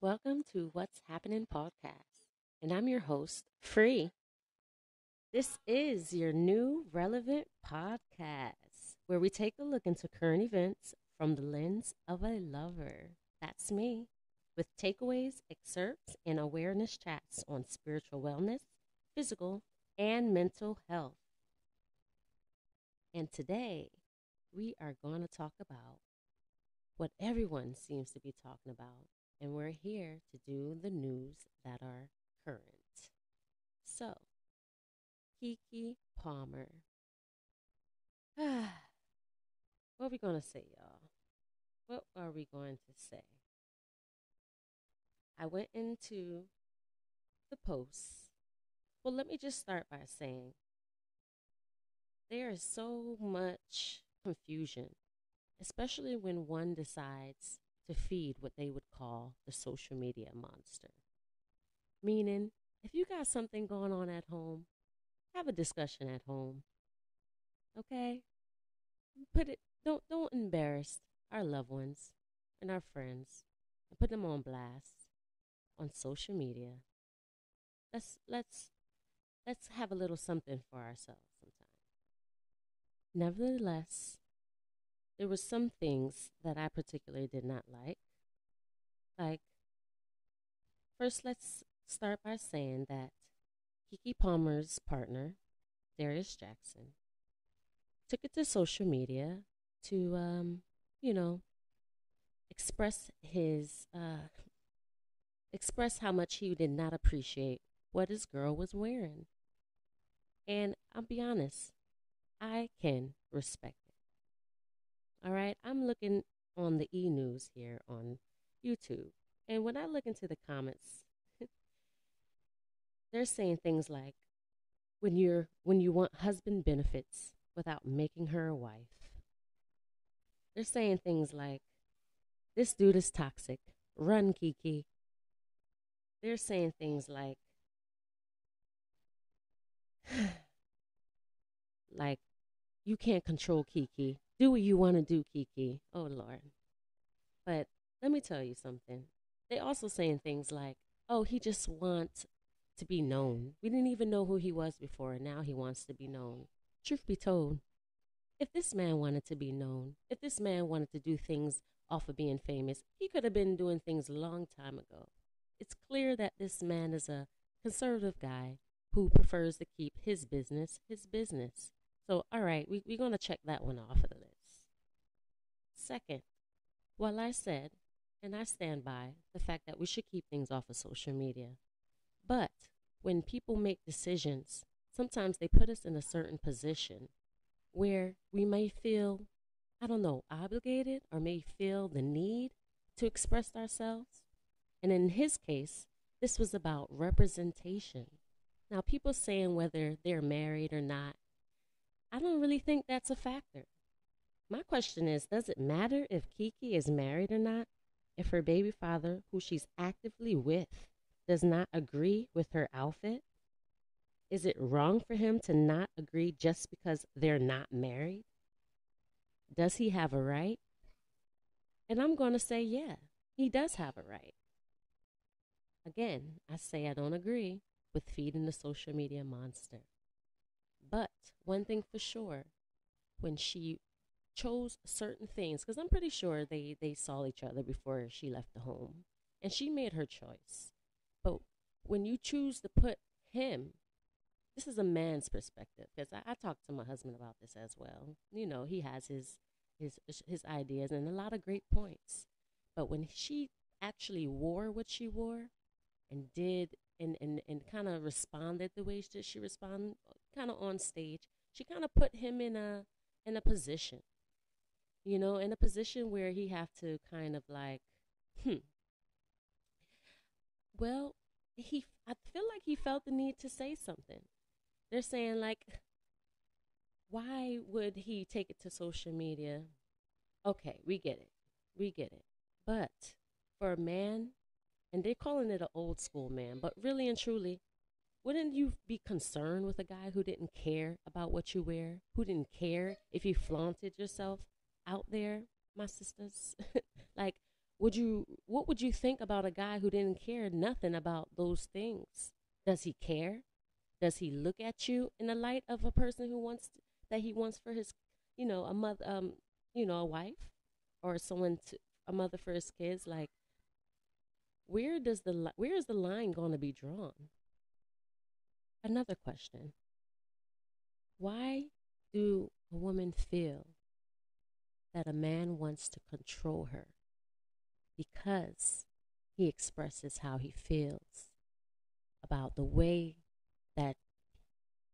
Welcome to What's Happening podcast, and I'm your host, Free. This is your new relevant podcast where we take a look into current events from the lens of a lover. That's me, with takeaways, excerpts, and awareness chats on spiritual wellness, physical, and mental health. And today, we are going to talk about what everyone seems to be talking about, and we're here to do the news that are current. So, Keke Palmer. What are we going to say, y'all? What are we going to say? I went into the posts. Well, let me just start by saying there is so much confusion, especially when one decides to feed what they would call the social media monster. Meaning, if you got something going on at home, have a discussion at home. Okay? Put it don't embarrass our loved ones and our friends and put them on blast on social media. Let's have a little something for ourselves sometime. Nevertheless, there were some things that I particularly did not like. Like, first, let's start by saying that Keke Palmer's partner, Darius Jackson, took it to social media to, you know, express his, express how much he did not appreciate what his girl was wearing. And I'll be honest, I can respect it. All right, I'm looking on the e-news here on YouTube. And when I look into the comments, they're saying things like when you want husband benefits without making her a wife. They're saying things like this dude is toxic. Run, Keke. They're saying things like you can't control Keke. Do what you want to do, Keke. Oh Lord. But let me tell you something. They also saying things like, "Oh, he just wants to be known. We didn't even know who he was before, and now he wants to be known." Truth be told, if this man wanted to be known, if this man wanted to do things off of being famous, he could have been doing things a long time ago. It's clear that this man is a conservative guy who prefers to keep his business his business. So, all right, we're going to check that one off of the list. Second, while I said, and I stand by, the fact that we should keep things off of social media, but when people make decisions, sometimes they put us in a certain position where we may feel, I don't know, obligated or may feel the need to express ourselves. And in his case, this was about representation. Now, people saying whether they're married or not, I don't really think that's a factor. My question is, does it matter if Keke is married or not? If her baby father, who she's actively with, does not agree with her outfit? Is it wrong for him to not agree just because they're not married? Does he have a right? And I'm going to say, yeah, he does have a right. Again, I say I don't agree with feeding the social media monster. But one thing for sure, when she chose certain things, because I'm pretty sure they saw each other before she left the home, and she made her choice. But when you choose to put him, this is a man's perspective, because I talked to my husband about this as well. You know, he has his ideas and a lot of great points. But when she actually wore what she wore and did and kind of responded the way that she responded, kind of on stage, she kind of put him in a position, in a position where he have to kind of like, hmm, well, I feel like he felt the need to say something. They're saying like, why would he take it to social media? Okay, we get it. We get it. But for a man, and they're calling it an old school man, but really and truly, wouldn't you be concerned with a guy who didn't care about what you wear, who didn't care if you flaunted yourself out there, my sisters? Like, what would you think about a guy who didn't care nothing about those things? Does he care? Does he look at you in the light of a person who wants that he wants for his, a mother, a wife, or someone to a mother for his kids? Like, where is the line going to be drawn? Another question: why do a woman feel that a man wants to control her? Because he expresses how he feels about the way that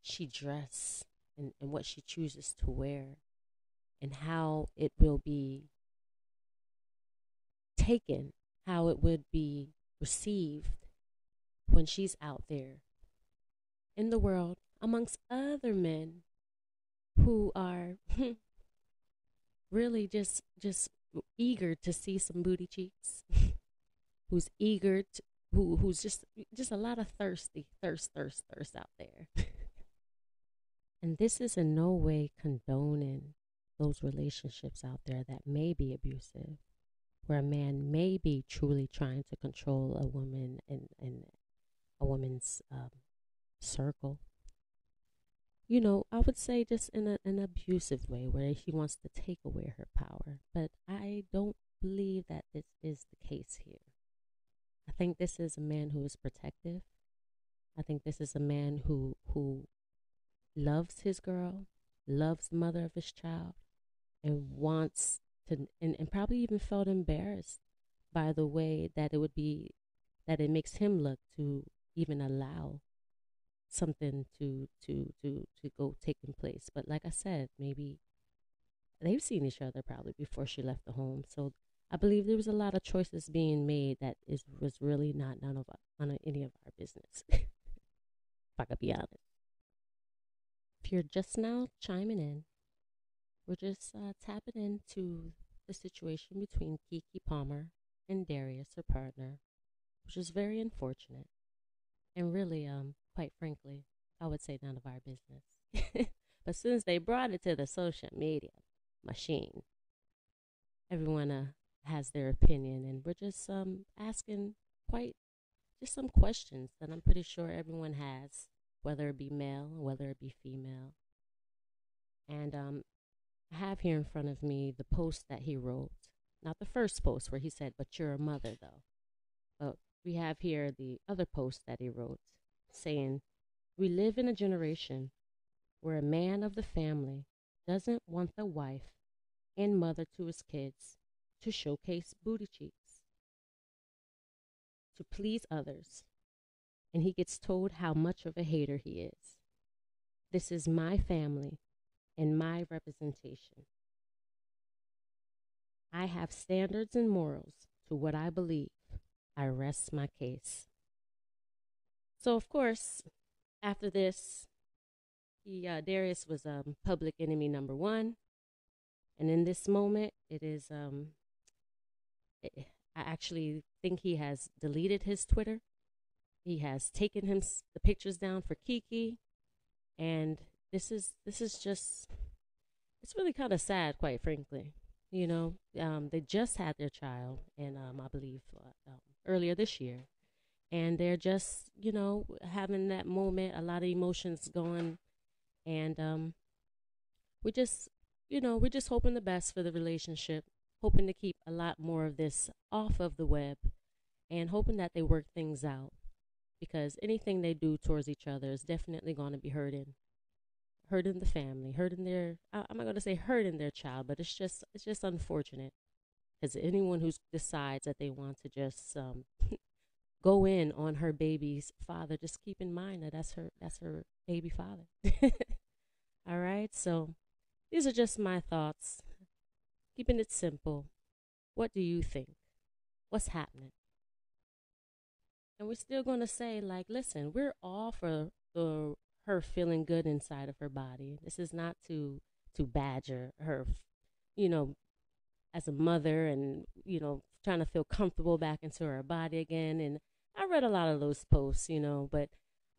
she dress and what she chooses to wear, and how it will be taken, how it would be received when she's out there in the world amongst other men who are really just eager to see some booty cheeks, who's eager to who's just a lot of thirst out there. And this is in no way condoning those relationships out there that may be abusive, where a man may be truly trying to control a woman in a woman's circle. I would say just in an abusive way where he wants to take away her power. But I don't believe that this is the case here. I think this is a man who is protective. I think this is a man who loves his girl, loves the mother of his child, and wants to, and probably even felt embarrassed by the way that it makes him look to even allow something to go taking place. But like I said, maybe they've seen each other probably before she left the home. So I believe there was a lot of choices being made that was really not none of any of our business. If I could be honest. If you're just now chiming in, we're just tapping into the situation between Keke Palmer and Darius, her partner, which is very unfortunate. And really, quite frankly, I would say none of our business. But since they brought it to the social media machine, everyone has their opinion, and we're just asking quite just some questions that I'm pretty sure everyone has, whether it be male or whether it be female. And I have here in front of me the post that he wrote. Not the first post where he said, "But you're a mother," though. But we have here the other post that he wrote saying, "We live in a generation where a man of the family doesn't want the wife and mother to his kids to showcase booty cheeks, to please others, and he gets told how much of a hater he is. This is my family and my representation. I have standards and morals to what I believe. I rest my case." So, of course, after this, Darius was public enemy number one. And in this moment, I actually think he has deleted his Twitter. He has taken the pictures down for Keke, and this is just, it's really kind of sad, quite frankly. They just had their child, and I believe earlier this year, and they're just having that moment, a lot of emotions going, and we're just hoping the best for the relationship, hoping to keep a lot more of this off of the web, and hoping that they work things out, because anything they do towards each other is definitely going to be hurting the family, hurting their, I'm not going to say hurting their child, but it's just unfortunate, because anyone who decides that they want to just go in on her baby's father, just keep in mind that that's her baby father. All right, so these are just my thoughts, keeping it simple. What do you think? What's happening? And we're still going to say, like, listen, we're all for her feeling good inside of her body. This is not to badger her, you know, as a mother, and trying to feel comfortable back into her body again. And I read a lot of those posts, but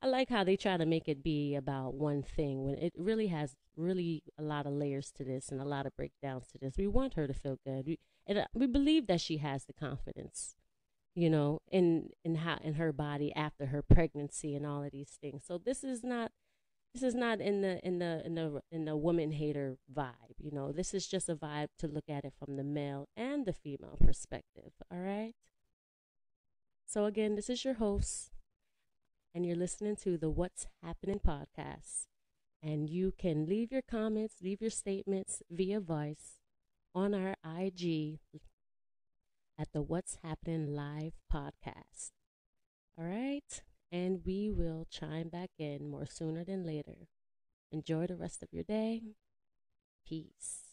I like how they try to make it be about one thing when it really has really a lot of layers to this and a lot of breakdowns to this. We want her to feel good. And we believe that she has the confidence, in her body after her pregnancy and all of these things. So this is not in the woman hater vibe. This is just a vibe to look at it from the male and the female perspective. All right. So again, this is your host, and you're listening to the What's Happening podcast. And you can leave your comments, leave your statements via voice on our IG at the What's Happening Live podcast. All right. And we will chime back in more sooner than later. Enjoy the rest of your day. Peace.